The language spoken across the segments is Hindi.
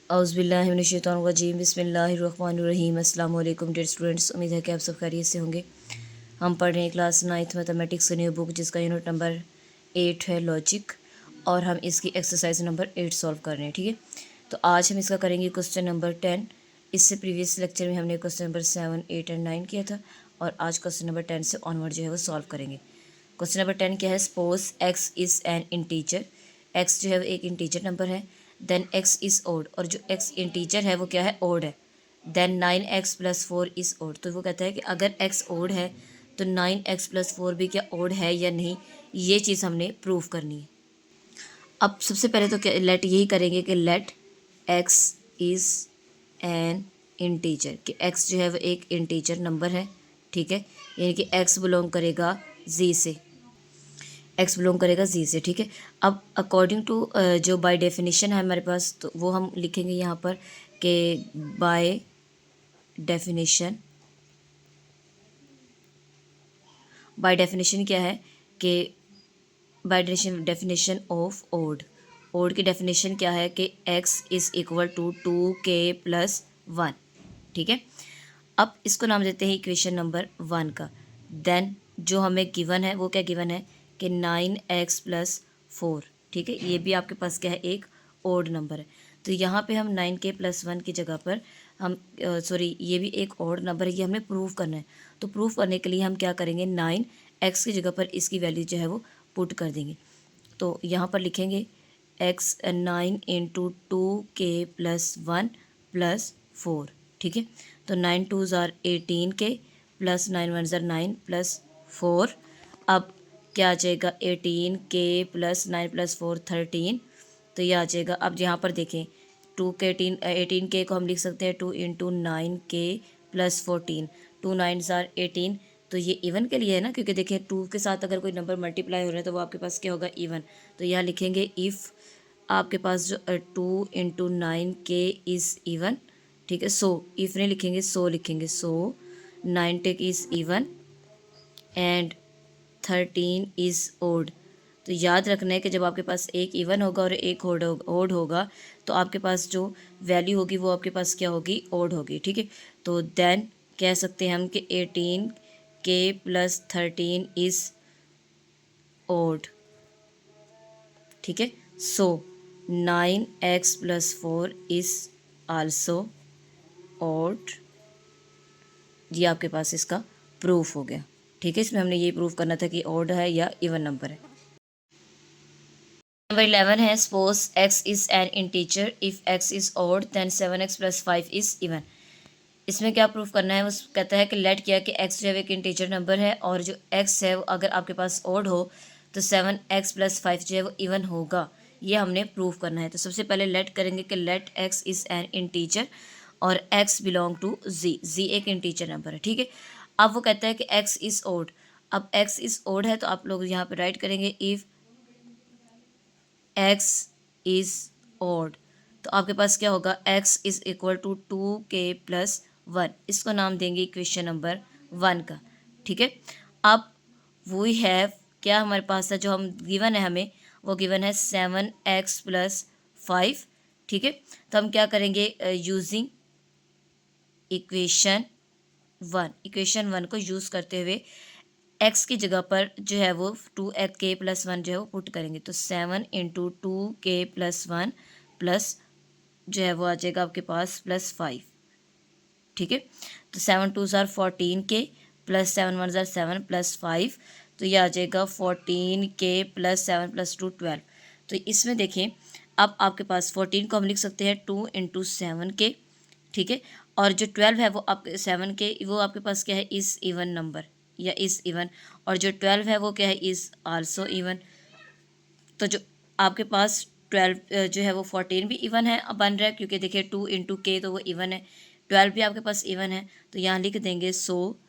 औज़ुबिल्लाहिमिनश्शैतानिर्रजीम बिस्मिल्लाहिर्रहमानिर्रहीम। अस्सलाम वालेकुम डियर स्टूडेंट्स, उम्मीद है कि आप सब खैरियत से होंगे। हम पढ़ रहे हैं क्लास 9th मैथमेटिक्स की न्यू बुक, जिसका यूनिट नंबर 8 है लॉजिक, और हम इसकी एक्सरसाइज नंबर 8 सॉल्व कर रहे हैं। ठीक है, तो आज हम इसका करेंगे क्वेश्चन नंबर 10। इससे प्रीवियस लेक्चर में हमने क्वेश्चन नंबर 7, 8 एंड 9 किया था, और आज क्वेश्चन नंबर 10 से ऑनवर्ड जो है वो सॉल्व करेंगे। क्वेश्चन नंबर 10 क्या है? Suppose x is an integer. X जो है वो एक इंटीजर नंबर है। देन एक्स इज़ ओड, और जो एक्स इंटीजर है वो क्या है? ओड है। Then 9x+4 is odd. तो वो कहता है कि अगर एक्स ओड है तो 9x+4 भी क्या ओड है या नहीं, ये चीज़ हमने प्रूव करनी है। अब सबसे पहले तो क्या लेट यही करेंगे कि let x is an integer, कि एक्स जो है वो एक इंटीजर नंबर है। ठीक है, यानी कि एक्स बिलोंग करेगा जी से, एक्स बिलोंग करेगा जी से। ठीक है, अब अकॉर्डिंग टू जो बाय डेफिनेशन है हमारे पास, तो वो हम लिखेंगे यहाँ पर कि बाय डेफिनेशन, बाय डेफिनेशन क्या है कि by definition of odd, odd की डेफिनेशन क्या है कि x is equal to 2k+1। ठीक है, अब इसको नाम देते हैं इक्वेशन नंबर 1 का। देन जो हमें गिवन है वो क्या गिवन है कि 9x+4। ठीक है, ये भी आपके पास क्या है? एक ओड नंबर है। तो यहाँ पे हम 9k+1 की जगह पर हम सॉरी ये भी एक ओड नंबर है, ये हमें प्रूव करना है। तो प्रूव करने के लिए हम क्या करेंगे? 9x की जगह पर इसकी वैल्यू जो है वो पुट कर देंगे। तो यहाँ पर लिखेंगे x 9 × 2k+1+4। ठीक है, तो 9 2 = 18k प्लस 9 1 = 9 प्लस 4। अब क्या आ जाएगा? 18k plus 9 plus 4 13। तो ये आ जाएगा। अब यहाँ पर देखें 18k को हम लिख सकते हैं 2 × 9k+14। 2 9 = 18। तो ये इवन के लिए है ना, क्योंकि देखिए 2 के साथ अगर कोई नंबर मल्टीप्लाई हो रहा है तो वो आपके पास क्या होगा? इवन। तो यहाँ लिखेंगे इफ़ आपके पास जो 2 × 9k इज़ इवन। ठीक है, सो इफ़ नहीं लिखेंगे, सो लिखेंगे। So 9k is even and 13 is odd. तो याद रखना है कि जब आपके पास एक इवन होगा और एक ओड होगा तो आपके पास जो वैल्यू होगी वो आपके पास क्या होगी? ओड होगी। ठीक है, तो देन कह सकते हैं हम कि 18k + 13 इज़ ओड। ठीक है, सो 9x+4 इज़ आल्सो ओड। ये आपके पास इसका प्रूफ हो गया। ठीक है, इसमें हमने ये प्रूफ करना था कि ओड है या इवन नंबर है। नंबर 11 है suppose x is an integer, if x is odd then 7x+5 is even. इसमें क्या प्रूफ करना है? उस कहता है कि लेट किया कि x जो है एक इंटीजर नंबर है, और जो x है वो अगर आपके पास ओड हो तो 7x+5 जो है वो इवन होगा। ये हमने प्रूफ करना है। तो सबसे पहले लेट करेंगे कि let x is an integer और x बिलोंग टू z एक इंटीजर नंबर है। ठीक है, अब वो कहता है कि x इज़ ओड। अब x इज़ ओड है तो आप लोग यहाँ पे राइट करेंगे इफ़ x इज़ ओड। तो आपके पास क्या होगा? x is equal to 2k+1। इसको नाम देंगे इक्वेशन नंबर 1 का। ठीक है, अब वी हैव क्या हमारे पास है? जो हम गिवन है हमें वो गिवन है 7x+5। ठीक है, तो हम क्या करेंगे? यूजिंग इक्वेशन वन को यूज़ करते हुए x की जगह पर जो है वो 2k+1 जो है वो पुट करेंगे। तो 7 × 2k+1 प्लस जो है वो आ जाएगा आपके पास +5। ठीक है, तो 7 2 = 14k प्लस 7 1 = 7 प्लस 5। तो ये आ जाएगा 14k प्लस 7 + 2 12। तो इसमें देखें अब आपके पास 14 को हम लिख सकते हैं 2 × 7k। ठीक है, और जो 12 है वो आपके 7k वो आपके पास क्या है? इस इवन नंबर या इस इवन, और जो 12 है वो क्या है? Is also even. तो जो आपके पास 12 जो है वो 14 भी इवन है बन रहा है, क्योंकि देखिए 2 × k तो वो इवन है, 12 भी आपके पास इवन है। तो यहाँ लिख देंगे so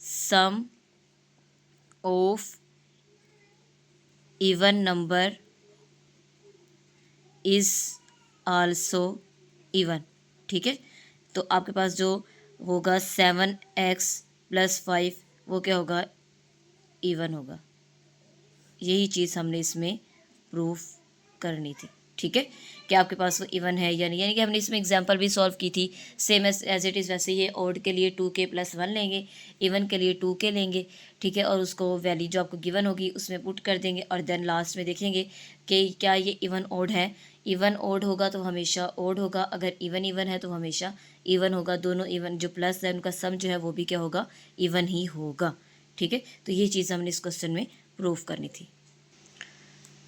sum of even number is also even. ठीक है, तो आपके पास जो होगा 7x+5 वो क्या होगा? इवन होगा। यही चीज़ हमने इसमें प्रूफ करनी थी। ठीक है, कि आपके पास वो इवन है या नहीं। यानी कि हमने इसमें एग्जांपल भी सॉल्व की थी, सेम एज इट इज़ वैसे ही ऑड के लिए 2k+1 लेंगे, इवन के लिए 2k लेंगे, ठीक है, और उसको वैल्यू जो आपको गिवन होगी उसमें पुट कर देंगे और देन लास्ट में देखेंगे कि क्या ये इवन ऑड है। इवन ऑड होगा तो हमेशा ऑड होगा, अगर इवन इवन है तो हमेशा इवन होगा। दोनों इवन, जो प्लस है उनका सम जो है वो भी क्या होगा, इवन ही होगा। ठीक है, तो ये चीज़ हमने इस क्वेश्चन में प्रूव करनी थी।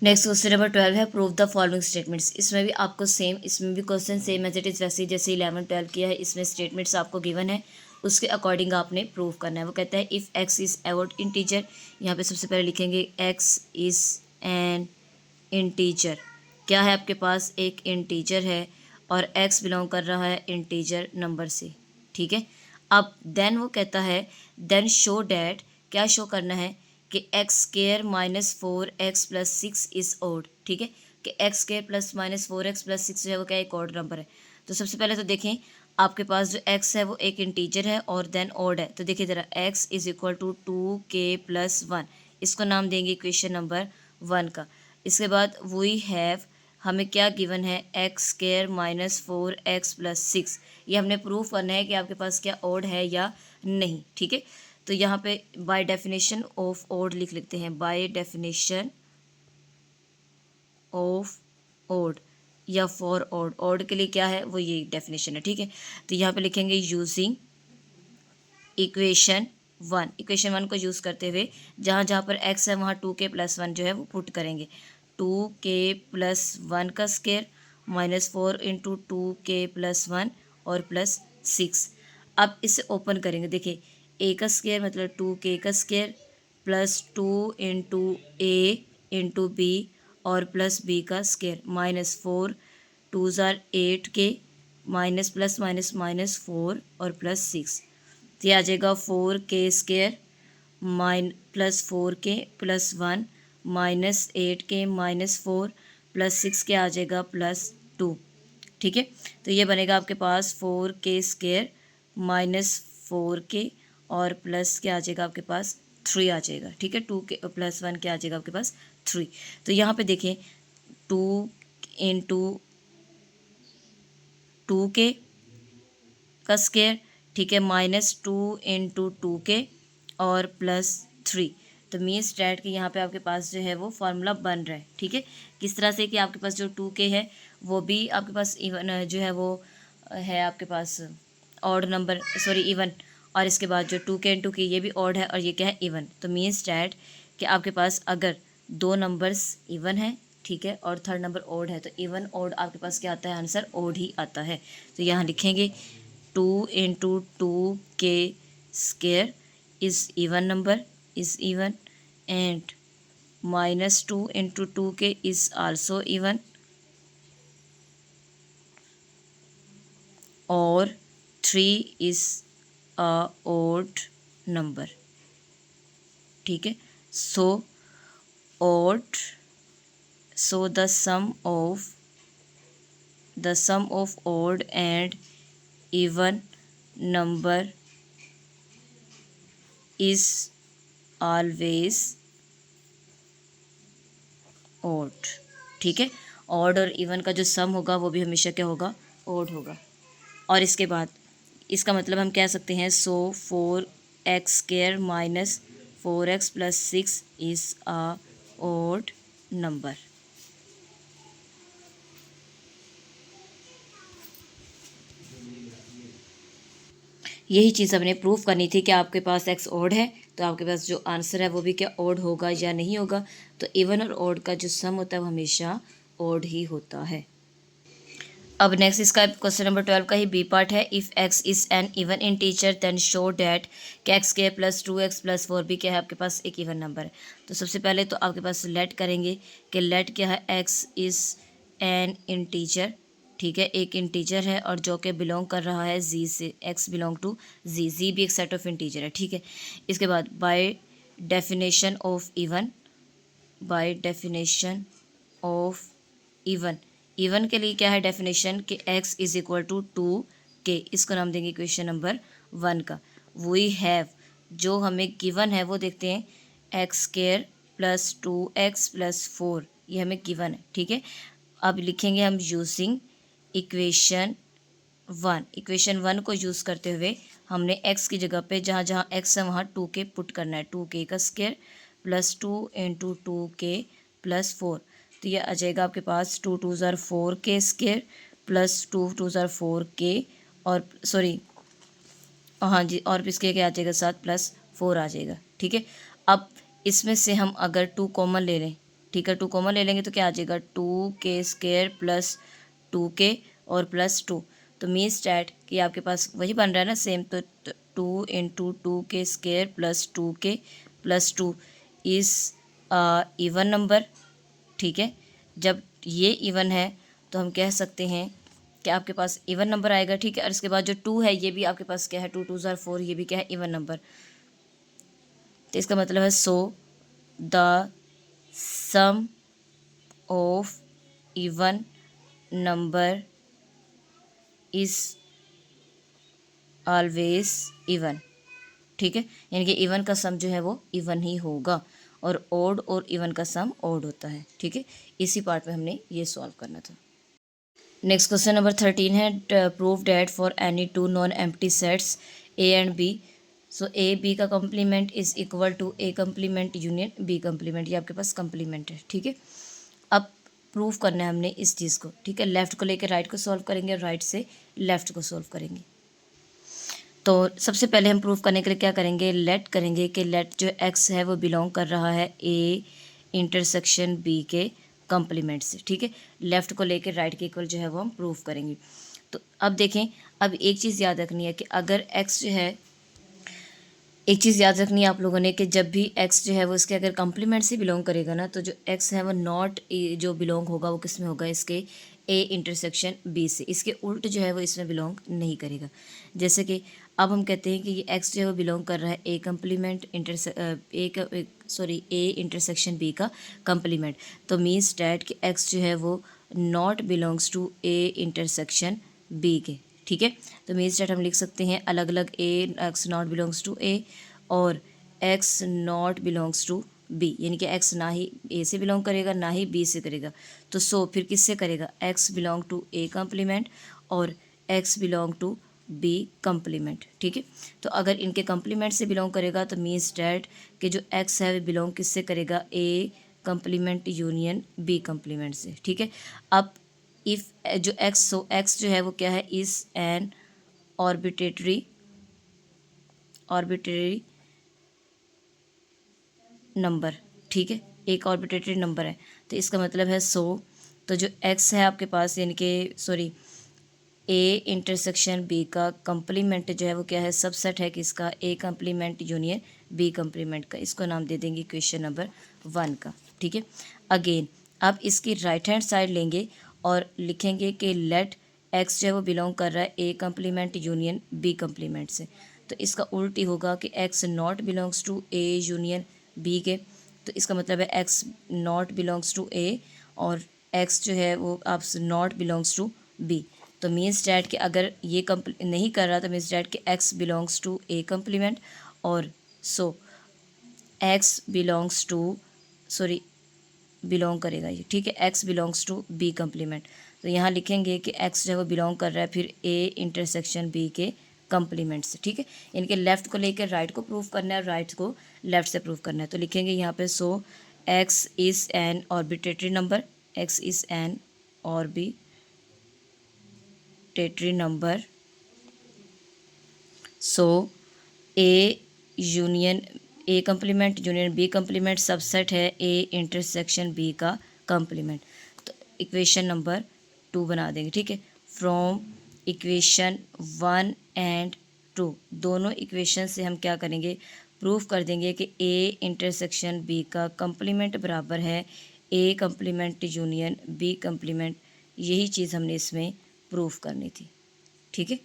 नेक्स्ट क्वेश्चन नंबर 12 है, प्रूव द फॉलोइंग स्टेटमेंट्स। इसमें भी आपको सेम, इसमें भी question same as it is वैसे जैसे 11 12 किया है। इसमें स्टेटमेंट्स आपको गिवन है, उसके अकॉर्डिंग आपने प्रूव करना है। वो कहता है if x is avoid integer, यहाँ पे सबसे पहले लिखेंगे एक्स इज़ एन इंटीजर। क्या है आपके पास, एक इंटीजर है और एक्स बिलोंग कर रहा है इंटीजर नंबर से। ठीक है, अब देन वो कहता है देन शो डैट, क्या शो करना है कि x square -4x+6 is odd. ठीक है, कि एक्स स्क्वायर +-4x+6 जो है वो क्या, एक ऑड नंबर है। तो सबसे पहले तो देखें आपके पास जो x है वो एक इंटीजर है और देन ऑड है। तो देखिए ज़रा, x is equal to 2k+1, इसको नाम देंगे इक्वेशन नंबर 1 का। इसके बाद वी हैव, हमें क्या गिवन है, एक्स स्क्वायर -4x+6। ये हमने प्रूव करना है कि आपके पास क्या ऑड है या नहीं। ठीक है, तो यहाँ पे बाय डेफिनेशन ऑफ ऑड लिख लेते हैं, बाय डेफिनेशन ऑफ ऑड या फॉर ऑड। ऑड के लिए क्या है, वो ये डेफिनेशन है। ठीक है, तो यहाँ पे लिखेंगे यूजिंग इक्वेशन 1। इक्वेशन 1 को यूज़ करते हुए जहाँ जहाँ पर x है वहाँ 2k+1 जो है वो पुट करेंगे। 2k+1 का स्क्वायर -4 इंटू 2k+1 और +6। अब इसे ओपन करेंगे, देखिए a का स्क्वायर मतलब 2k का square +2 into a into b और +b का स्क्वायर -4 2 ज़ार 8k -+-4 और +6। तो ये आ जाएगा 4k² +4k+1 -8k -4 +6 के आ जाएगा +2। ठीक है, तो ये बनेगा आपके पास 4k² -4k और प्लस क्या आ जाएगा आपके पास 3 आ जाएगा। ठीक है, 2k+1 क्या आ जाएगा आपके पास 3। तो यहाँ पे देखें 2 इंटू 2k का स्क्वायर, ठीक है, -2 इंटू 2k और +3। तो मीन्स डैट कि यहाँ पे आपके पास जो है वो फार्मूला बन रहा है। ठीक है, किस तरह से कि आपके पास जो 2k है वो भी आपके पास इवन जो है वो है आपके पास ऑड नंबर, सॉरी इवन, और इसके बाद जो 2k इंटू के ये भी ऑड है और ये क्या है, इवन। तो मीन्स डैट कि आपके पास अगर दो नंबर्स इवन है, ठीक है, और थर्ड नंबर ऑड है, तो इवन ऑड आपके पास क्या आता है, आंसर ऑड ही आता है। तो यहाँ लिखेंगे 2 into 2k² is even number, is even, and -2 into 2k is also even, और 3 इज़ अ ऑड नंबर। ठीक है, so odd, so the sum of odd and even number is always odd. ठीक है, ऑड और इवन का जो सम होगा वो भी हमेशा क्या होगा, ऑड होगा। और इसके बाद इसका मतलब हम कह सकते हैं सो 4x² -4x+6 is a odd number. यही चीज़ हमने प्रूव करनी थी कि आपके पास x ऑड है तो आपके पास जो आंसर है वो भी क्या ऑड होगा या नहीं होगा। तो इवन और ऑड का जो सम होता है वो हमेशा ऑड ही होता है। अब नेक्स्ट इसका क्वेश्चन नंबर 12 का ही बी पार्ट है, if x is an even integer then show that कि x² +2x+4 भी क्या है, आपके पास एक इवन नंबर है। तो सबसे पहले तो आपके पास लेट करेंगे कि लेट क्या है, x इज़ एन इंटीजर। ठीक है, एक इंटीजर है और जो कि बिलोंग कर रहा है z से, x बिलोंग टू z भी एक सेट ऑफ इंटीजर है। ठीक है, इसके बाद bye definition of even, bye definition of even, even के लिए क्या है डेफिनेशन कि x is equal to 2k, इसको नाम देंगे क्वेश्चन नंबर 1 का। वी हैव, जो हमें गिवन है वो देखते हैं, x² +2x+4 ये हमें गिवन है। ठीक है, अब लिखेंगे हम यूजिंग इक्वेशन वन को यूज़ करते हुए हमने एक्स की जगह पे जहाँ जहाँ एक्स है वहाँ 2k पुट करना है। 2k का square plus 2 into 2k plus 4, तो ये आ जाएगा आपके पास 2 2 ज़ार 4k स्क्वायर प्लस 2 2 ज़ार 4k और सॉरी हाँ जी, और इसके क्या आ जाएगा साथ प्लस 4 आ जाएगा। ठीक है, अब इसमें से हम अगर 2 कॉमन ले लें, ठीक है, 2 कॉमन ले लेंगे तो क्या आ जाएगा 2k स्क्वायर प्लस 2k और प्लस 2, तो मीन्स डैट कि आपके पास वही बन रहा है ना सेम, तो 2 into 2k square plus 2k plus 2 is even number. ठीक है, जब ये इवन है तो हम कह सकते हैं कि आपके पास इवन नंबर आएगा। ठीक है, और इसके बाद जो 2 है ये भी आपके पास क्या है, 2 2 ज़ार 4, ये भी क्या है इवन नंबर। तो इसका मतलब है so the sum of even number is always even. ठीक है, यानी कि इवन का सम जो है वो इवन ही होगा और ओड और इवन का सम ओड होता है। ठीक है, इसी पार्ट में हमने ये सॉल्व करना था। नेक्स्ट क्वेश्चन नंबर 13 है, prove that for any two non empty sets A and B, so A B का complement is equal to A complement union B complement, ये आपके पास कम्प्लीमेंट है। ठीक है, अब प्रूव करना है हमने इस चीज़ को। ठीक है, लेफ्ट को लेकर राइट को सॉल्व करेंगे और राइट से लेफ्ट को सॉल्व करेंगे। तो सबसे पहले हम प्रूव करने के लिए क्या करेंगे, लेट करेंगे कि लेट जो एक्स है वो बिलोंग कर रहा है ए इंटरसेक्शन बी के कम्प्लीमेंट से। ठीक है, लेफ़्ट को लेकर राइट के इक्वल जो है वो हम प्रूव करेंगे। तो अब देखें, अब एक चीज़ याद रखनी है कि अगर एक्स जो है, एक चीज़ याद रखनी है आप लोगों ने कि जब भी एक्स जो है वो इसके अगर कम्प्लीमेंट से बिलोंग करेगा ना, तो जो एक्स है वो नॉट जो बिलोंग होगा वो किस में होगा, इसके ए इंटरसेक्शन बी से, इसके उल्ट जो है वो इसमें बिलोंग नहीं करेगा। जैसे कि अब हम कहते हैं कि ये एक्स जो है वो बिलोंग कर रहा है A complement A intersection B का कम्प्लीमेंट, तो मीन्स डैट कि एक्स जो है वो not belongs to A intersection B के। ठीक है, तो मीन्स डैट हम लिख सकते हैं अलग अलग A x not belongs to A और x not belongs to B, यानी कि एक्स ना ही ए से बिलोंग करेगा ना ही बी से करेगा। तो सो फिर किससे करेगा, x belong to A complement और x belong to B complement. ठीक है, तो अगर इनके कम्प्लीमेंट से बिलोंग करेगा तो मीन्स डैट कि जो एक्स है बिलोंग किससे करेगा, A complement union B complement से। ठीक है, अब इफ़ जो एक्स जो है वो क्या है, इज़ एन ऑर्बिट्रेटरी नंबर। ठीक है, एक ऑर्बिट्रेटरी नंबर है, तो इसका मतलब है तो जो एक्स है आपके पास यानी कि ए इंटरसेक्शन बी का कम्प्लीमेंट जो है वो क्या है, सबसेट है किसका, A complement union B complement का। इसको नाम दे देंगे क्वेश्चन नंबर 1 का। ठीक है, अगेन अब इसकी राइट हैंड साइड लेंगे और लिखेंगे कि लेट एक्स जो है वो बिलोंग कर रहा है A complement union B complement से, तो इसका उल्ट ही होगा कि x not belongs to A union B के, तो इसका मतलब है x not belongs to A और एक्स जो है वो आप नॉट बिलोंग्स टू बी। तो मीन्स डैट कि अगर ये नहीं कर रहा तो मीन्स डैट कि x belongs to A complement और so x belongs to belong करेगा ये। ठीक है, x belongs to B complement, तो यहाँ लिखेंगे कि एक्स जो है वो बिलोंग कर रहा है फिर ए इंटरसेक्शन बी के कम्प्लीमेंट से। ठीक है, इनके लेफ़्ट को लेकर राइट को प्रूव करना है और राइट को लेफ़्ट से प्रूव करना है। तो लिखेंगे यहाँ पे so x is an arbitrary number, x is an arbitrary number, so A union A complement union B complement subset है ए इंटरसेक्शन बी का कम्प्लीमेंट। तो इक्वेशन नंबर 2 बना देंगे। ठीक है, फ्रॉम इक्वेशन 1 एंड 2 दोनों इक्वेशन से हम क्या करेंगे, प्रूफ कर देंगे कि ए इंटरसेक्शन बी का कम्प्लीमेंट बराबर है A complement union B complement. यही चीज़ हमने इसमें प्रूफ करनी थी। ठीक है,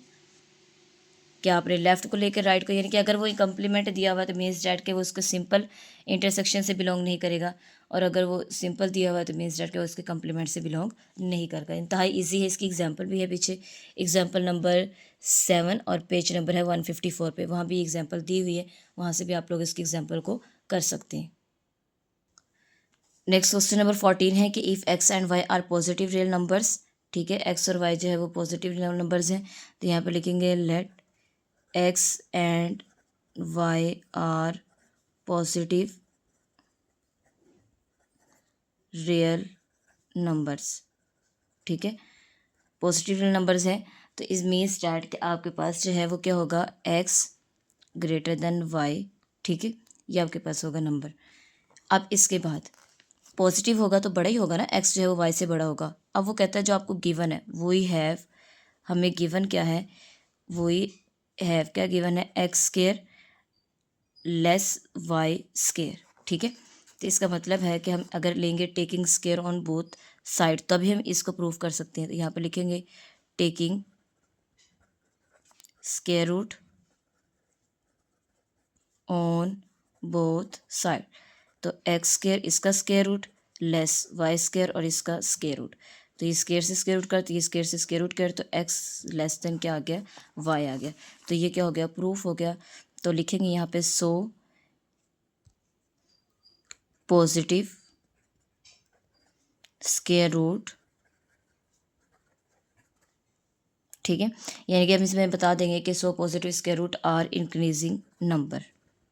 क्या आपने लेफ़्ट को लेकर राइट को, यानी कि अगर वो कम्प्लीमेंट दिया हुआ है तो मीन्स डैट के वो उसके सिंपल इंटरसेक्शन से बिलोंग नहीं करेगा और अगर वो सिंपल दिया हुआ है तो मीन्स डैट के वो उसके कम्प्लीमेंट से बिलोंग नहीं करेगा। इंतहाई ईजी है, इसकी एग्जांपल भी है पीछे, एग्जांपल नंबर 7 और पेज नंबर है 154 पे, वहाँ भी एग्जांपल दी हुई है, वहाँ से भी आप लोग इसकी एग्जांपल को कर सकते हैं। नेक्स्ट क्वेश्चन नंबर 14 है कि if x and y are positive real numbers, ठीक है, एक्स और वाई जो है वो पॉजिटिव रियल नंबर्स हैं, तो यहाँ पे लिखेंगे let x and y are positive real numbers, ठीक है, पॉजिटिव रियल नंबर्स हैं, तो इस मीन्स डैट कि आपके पास जो है वो क्या होगा, एक्स ग्रेटर देन वाई, ठीक है, ये आपके पास होगा नंबर। अब इसके बाद पॉजिटिव होगा तो बड़ा ही होगा ना, एक्स जो है वो वाई से बड़ा होगा। अब वो कहता है जो आपको गिवन है वही हैव, हमें गिवन क्या है, वही हैव क्या गिवन है, x square less y square, ठीक है। तो इसका मतलब है कि हम अगर लेंगे taking square on both side तभी हम इसको प्रूव कर सकते हैं। तो यहाँ पे लिखेंगे taking square root on both side, तो एक्स स्केयर इसका square root less y square और इसका स्केयर रूट, तो ये स्केयर से स्केयर रूट कर, तो ये स्केयर से स्केयर रूट कर, तो एक्स लेस देन क्या आ गया, वाई आ गया। तो ये क्या हो गया, प्रूफ हो गया। तो लिखेंगे यहाँ पे सो पॉजिटिव स्केयर रूट, ठीक है, यानी कि हम इसमें बता देंगे कि so positive square root are increasing number,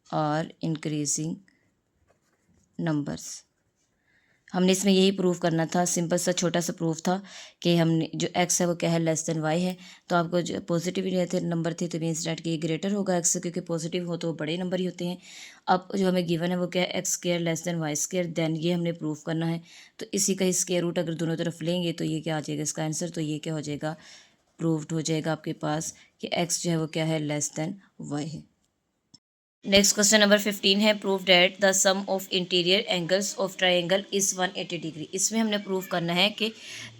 are increasing numbers. हमने इसमें यही प्रूव करना था, सिंपल सा छोटा सा प्रूफ था कि हमने जो एक्स है वो क्या है, लेस देन वाई है। तो आपको जो पॉजिटिव रहते नंबर थे तो मीन्स डैट कि ये ग्रेटर होगा एक्स से, क्योंकि पॉजिटिव हो तो वो बड़े नंबर ही होते हैं। अब जो हमें गिवन है वो क्या है, x square less than y square, then ये हमने प्रूव करना है। तो इसी का ही स्केयर रूट अगर दोनों तरफ लेंगे तो ये क्या आ जाएगा इसका आंसर, तो ये क्या हो जाएगा, प्रूव्ड हो जाएगा आपके पास कि एक्स जो है वो क्या है, लेस देन वाई है। नेक्स्ट क्वेश्चन नंबर 15 है prove that the sum of interior angles of triangle is 180 degree. इसमें हमने प्रूव करना है कि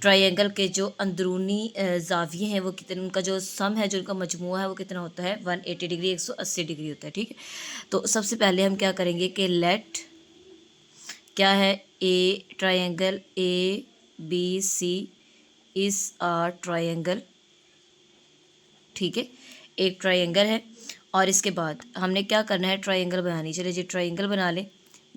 ट्राइंगल के जो अंदरूनी जाविये हैं वो कितने, उनका जो सम है, जो उनका मजमूआ है वो कितना होता है, 180 डिग्री, 180 डिग्री होता है, ठीक है। तो सबसे पहले हम क्या करेंगे कि लेट क्या है, a triangle A B C is a triangle, ठीक है, एक ट्राइंगल है। और इसके बाद हमने क्या करना है, ट्राइंगल बनानी, चलिए जी ट्राइंगल बना लें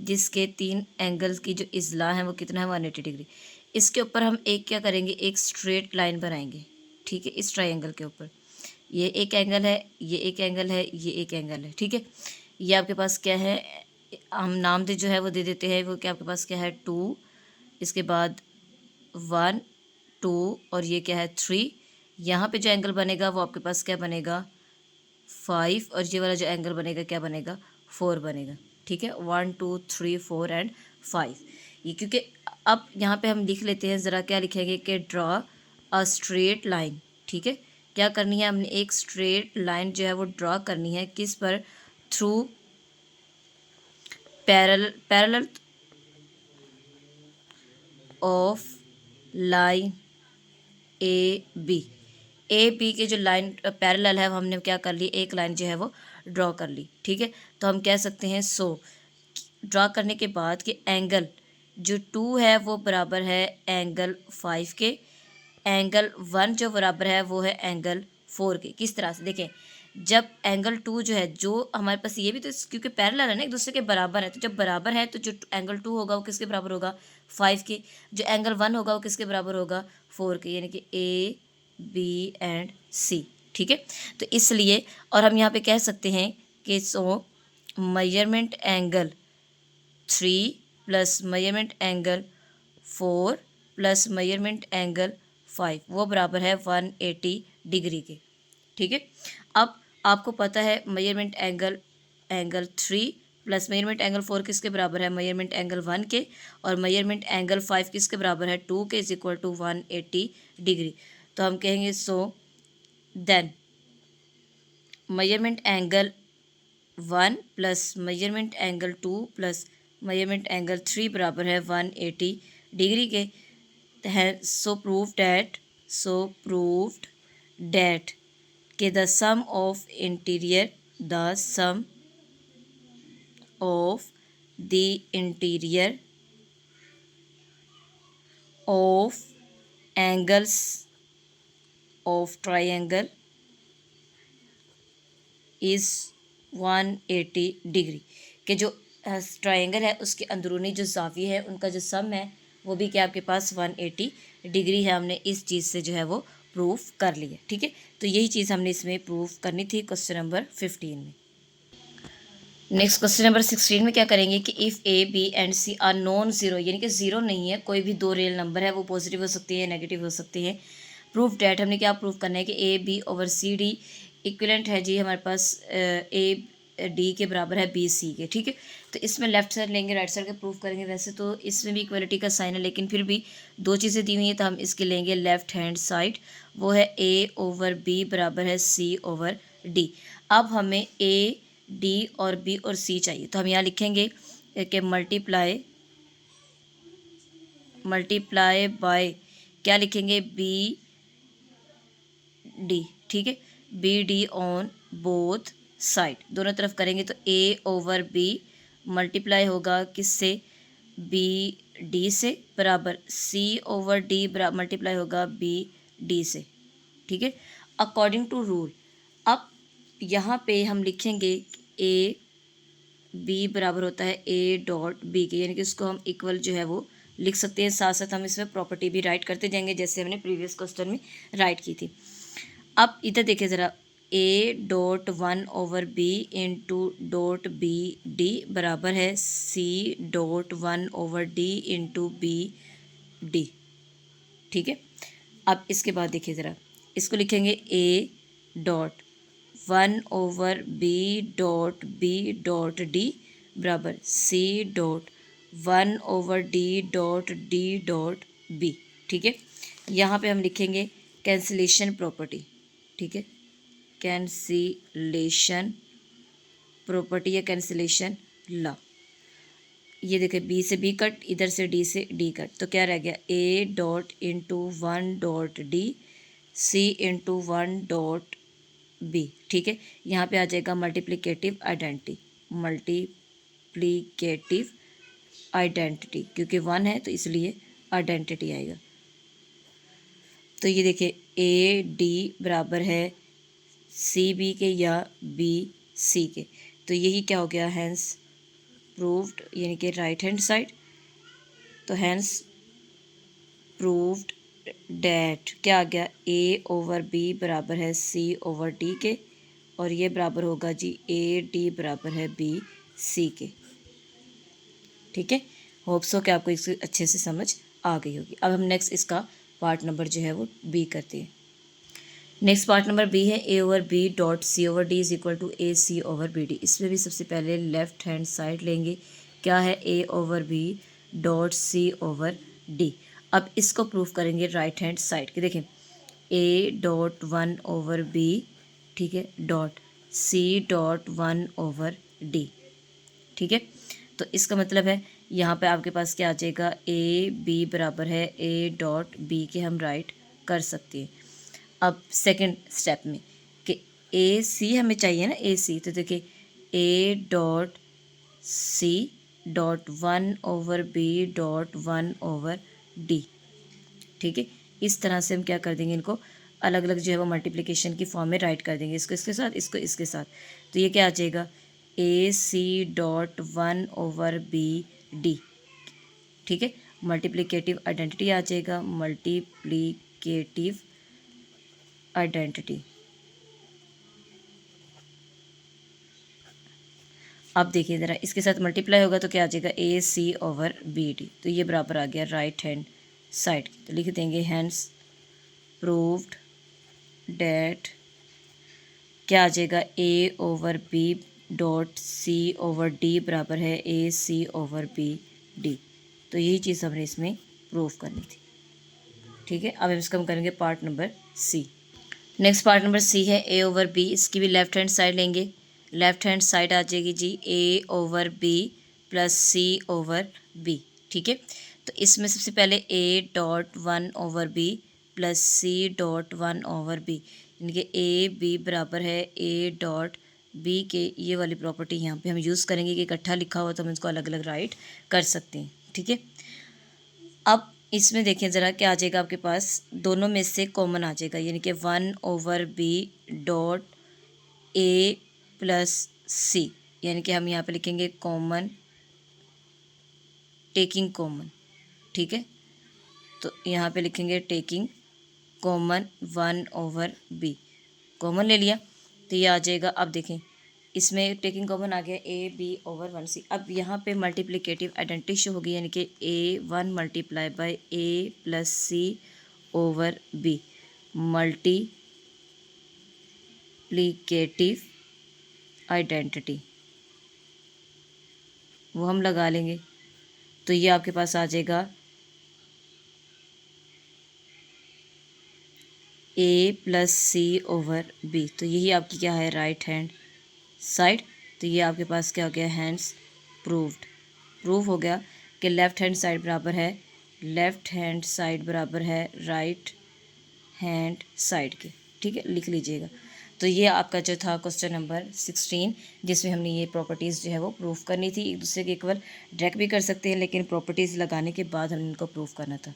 जिसके 3 एंगल्स की जो इजला है वो कितना है, 180 डिग्री। इसके ऊपर हम एक क्या करेंगे, एक स्ट्रेट लाइन बनाएंगे, ठीक है, इस ट्राइंगल के ऊपर ये एक एंगल है, ये एक एंगल है, ये एक एंगल है, ठीक है। ये आपके पास क्या है, हम नाम दे जो है वो दे देते हैं, वो क्या आपके पास क्या है 2, इसके बाद 1 2 और ये क्या है 3। यहाँ पे जो एंगल बनेगा वो आपके पास क्या बनेगा 5, और ये वाला जो एंगल बनेगा क्या बनेगा 4 बनेगा, ठीक है, 1 2 3 4 एंड 5। ये क्योंकि अब यहाँ पे हम लिख लेते हैं, ज़रा क्या लिखेंगे कि ड्रॉ अ स्ट्रेट लाइन, ठीक है, क्या करनी है, हमने एक स्ट्रेट लाइन जो है वो ड्रॉ करनी है किस पर, through parallel of line A B के जो लाइन पैरेलल है वो हमने क्या कर ली, एक लाइन जो है वो ड्रॉ कर ली, ठीक है। तो हम कह सकते हैं सो ड्रॉ करने के बाद कि एंगल जो 2 है वो बराबर है एंगल 5 के, एंगल 1 जो बराबर है वो है एंगल 4 के। किस तरह से देखें, जब एंगल 2 जो है, जो हमारे पास ये भी तो क्योंकि पैरेलल है ना, एक दूसरे के बराबर है, तो जब बराबर है तो जो एंगल 2 होगा वो किसके बराबर होगा, 5 के, जो एंगल 1 होगा वो किसके बराबर होगा, 4 के, यानी कि ए बी एंड सी, ठीक है। तो इसलिए और हम यहाँ पे कह सकते हैं कि सो measurement angle 3 plus measurement angle 4 plus measurement angle 5 वो बराबर है 180 डिग्री के, ठीक है। अब आपको पता है measurement angle angle 3 plus measurement angle 4 किसके बराबर है, मेजरमेंट एंगल 1 के, और मेजरमेंट एंगल 5 किसके बराबर है, 2 के, इज इक्वल टू 180 डिग्री। तो हम कहेंगे so then measurement angle 1 plus measurement angle 2 plus measurement angle 3 बराबर है 180 डिग्री के है। सो प्रूव्ड डैट के the sum of interior, the sum of the interior of angles of triangle is 180 degree, के जो ट्रायंगल है उसके अंदरूनी जो ज़ाविये है उनका जो सम है वो भी क्या आपके पास 180 डिग्री है। हमने इस चीज़ से जो है वो प्रूफ कर लिया। ठीक है, तो यही चीज़ हमने इसमें प्रूफ करनी थी क्वेश्चन नंबर 15 में। नेक्स्ट क्वेश्चन नंबर 16 में क्या करेंगे कि if A B and C are non zero, यानी कि ज़ीरो नहीं है, कोई भी दो रियल नंबर है, वो पॉजिटिव हो सकती है नेगेटिव हो सकती है। प्रूफ डैट, हमने क्या प्रूफ करना है कि A B over C D equivalent है जी हमारे पास ए डी के बराबर है बी सी के। ठीक है, तो इसमें लेफ्ट साइड लेंगे राइट साइड का प्रूफ करेंगे। वैसे तो इसमें भी इक्वलिटी का साइन है, लेकिन फिर भी दो चीज़ें दी हुई हैं तो हम इसके लेंगे लेफ्ट हैंड साइड, वो है ए ओवर बी बराबर है सी ओवर डी। अब हमें ए डी और बी और सी चाहिए, तो हम यहाँ लिखेंगे कि मल्टीप्लाई बाय क्या लिखेंगे बी डी। ठीक है, B D on both side, दोनों तरफ करेंगे तो ए ओवर बी मल्टीप्लाई होगा किससे, बी डी से, बराबर सी ओवर डी मल्टीप्लाई होगा बी डी से। ठीक है, अकॉर्डिंग टू रूल अब यहाँ पे हम लिखेंगे ए बी बराबर होता है ए डॉट बी के, यानी कि उसको हम इक्वल जो है वो लिख सकते हैं। साथ साथ हम इसमें प्रॉपर्टी भी राइट करते जाएंगे जैसे हमने प्रीवियस क्वेश्चन में राइट की थी। अब इधर देखिए ज़रा, A dot one over B into dot B D बराबर है C dot one over D into B D. ठीक है, अब इसके बाद देखिए ज़रा, इसको लिखेंगे A dot one over B dot D बराबर C dot one over D dot B. ठीक है, यहाँ पे हम लिखेंगे कैंसिलेशन प्रॉपर्टी। ठीक है, कैंसिलेशन प्रॉपर्टी या कैंसिलेशन लॉ। ये देखिए बी से बी कट, इधर से डी कट, तो क्या रह गया A dot into one dot D C into one dot B. ठीक है, यहाँ पे आ जाएगा मल्टीप्लिकेटिव आइडेंटिटी, क्योंकि वन है तो इसलिए आइडेंटिटी आएगा। तो ये देखिए ए डी बराबर है सी बी के या बी सी के, तो यही क्या हो गया, हैंस प्रूव्ड, यानी कि राइट हैंड साइड। तो हैंस प्रूव्ड डैट क्या आ गया, ए ओवर बी बराबर है सी ओवर डी के, और ये बराबर होगा जी ए डी बराबर है बी सी के। ठीक है, होप सो कि आपको इसकी अच्छे से समझ आ गई होगी। अब हम नेक्स्ट इसका पार्ट नंबर जो है वो बी करते हैं। नेक्स्ट पार्ट नंबर बी है A over B dot C over D is equal to A C over B D. इसमें भी सबसे पहले लेफ्ट हैंड साइड लेंगे, क्या है A over B dot C over D. अब इसको प्रूफ करेंगे राइट हैंड साइड के। देखें A dot one over B, ठीक है, dot C dot one over D. ठीक है, तो इसका मतलब है यहाँ पे आपके पास क्या आ जाएगा, ए बी बराबर है ए डॉट बी के हम राइट कर सकते हैं। अब सेकंड स्टेप में कि ए सी हमें चाहिए ना, ए सी, तो देखिए A dot C dot one over B dot one over D. ठीक है, इस तरह से हम क्या कर देंगे, इनको अलग अलग जो है वो मल्टीप्लिकेशन की फॉर्म में राइट कर देंगे, इसको इसके साथ, इसको इसके साथ। तो ये क्या आ जाएगा, A C dot one over B D. ठीक है, मल्टीप्लिकेटिव आइडेंटिटी आ जाएगा, मल्टीप्लिकेटिव आइडेंटिटी। अब देखिए ज़रा, इसके साथ मल्टीप्लाई होगा तो क्या आ जाएगा, A C over B D. तो ये बराबर आ गया राइट हैंड साइड की, तो लिख देंगे हैंस प्रूव्ड डैट क्या आ जाएगा, A over B dot C over D बराबर है A C over B D. तो यही चीज़ हमने इसमें प्रूव करनी थी। ठीक है, अब हम इसका हम करेंगे part number C. Next part number C है ए ओवर बी। इसकी भी लेफ्ट हैंड साइड लेंगे, लेफ्ट हैंड साइड आ जाएगी जी A over B plus C over B. ठीक है, तो इसमें सबसे पहले A dot one over B plus C dot one over B, यानी कि ए बी बराबर है ए डॉट बी के। ये वाली प्रॉपर्टी यहाँ पे हम यूज़ करेंगे कि इकट्ठा लिखा हुआ तो हम इसको अलग अलग राइट कर सकते हैं। ठीक है, अब इसमें देखें ज़रा क्या आ जाएगा आपके पास, दोनों में से कॉमन आ जाएगा, यानी कि one over B dot A plus C, यानी कि हम यहाँ पे लिखेंगे कॉमन टेकिंग कॉमन, ठीक है। तो यहाँ पे लिखेंगे टेकिंग कॉमन 1/b, कॉमन ले लिया तो ये आ जाएगा। अब देखें इसमें टेकिंग कॉमन आ गया ab/1c। अब यहाँ पे मल्टीप्लिकेटिव आइडेंटिटी शो होगी, यानी कि a1 multiply by a+c/b, multiplicative identity वो हम लगा लेंगे। तो ये आपके पास आ जाएगा a+c/b। तो यही आपकी क्या है, राइट हैंड साइड। तो ये आपके पास क्या हो गया, हैंड्स प्रूव्ड, प्रूव हो गया कि लेफ़्ट हैंड साइड बराबर है, लेफ़्ट हैंड साइड बराबर है राइट हैंड साइड के, ठीक है, लिख लीजिएगा। तो ये आपका जो था क्वेश्चन नंबर 16, जिसमें हमने ये प्रॉपर्टीज़ जो है वो प्रूफ करनी थी। एक दूसरे के इक्वल डायरेक्ट भी कर सकते हैं, लेकिन प्रॉपर्टीज़ लगाने के बाद हमने इनको प्रूफ करना था।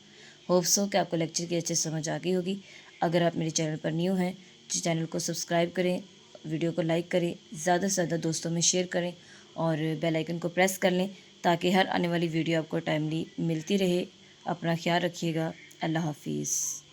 होप सो कि आपको लेक्चर की अच्छे समझ आ गई होगी। अगर आप मेरे चैनल पर न्यू हैं तो चैनल को सब्सक्राइब करें, वीडियो को लाइक करें, ज़्यादा से ज़्यादा दोस्तों में शेयर करें और बेल आइकन को प्रेस कर लें ताकि हर आने वाली वीडियो आपको टाइमली मिलती रहे। अपना ख्याल रखिएगा। अल्लाह हाफिज़।